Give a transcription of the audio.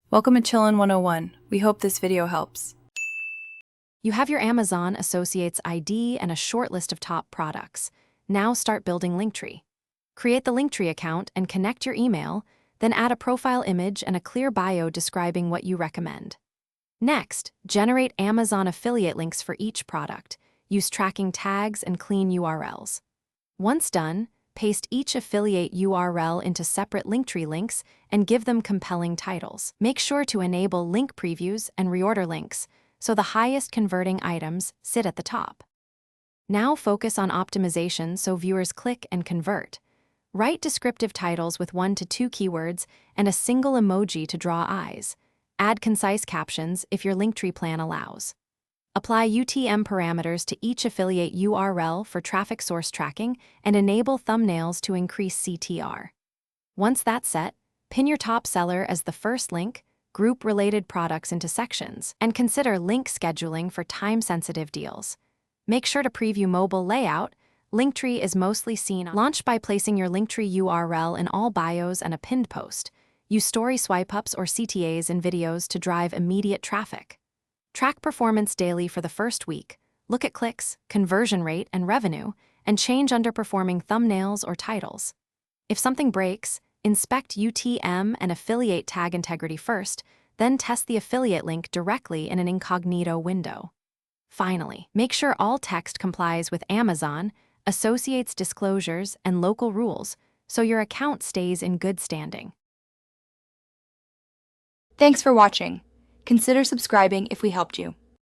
Welcome to Chillin' 101. We hope this video helps. You have your Amazon Associates ID and a short list of top products. Now start building Linktree. Create the Linktree account and connect your email, then add a profile image and a clear bio describing what you recommend. Next, generate Amazon affiliate links for each product. Use tracking tags and clean URLs. Once done, paste each affiliate URL into separate Linktree links and give them compelling titles. Make sure to enable link previews and reorder links so the highest converting items sit at the top. Now focus on optimization so viewers click and convert. Write descriptive titles with 1 to 2 keywords and a single emoji to draw eyes. Add concise captions if your Linktree plan allows. Apply UTM parameters to each affiliate URL for traffic source tracking and enable thumbnails to increase CTR. Once that's set, pin your top seller as the first link, group related products into sections, and consider link scheduling for time-sensitive deals. Make sure to preview mobile layout. Linktree is mostly seen on launch by placing your Linktree URL in all bios and a pinned post. Use story swipe-ups or CTAs in videos to drive immediate traffic. Track performance daily for the first week, look at clicks, conversion rate, and revenue, and change underperforming thumbnails or titles. If something breaks, inspect UTM and affiliate tag integrity first, then test the affiliate link directly in an incognito window. Finally, make sure all text complies with Amazon, Associates disclosures, and local rules, so your account stays in good standing. Thanks for watching. Consider subscribing if we helped you.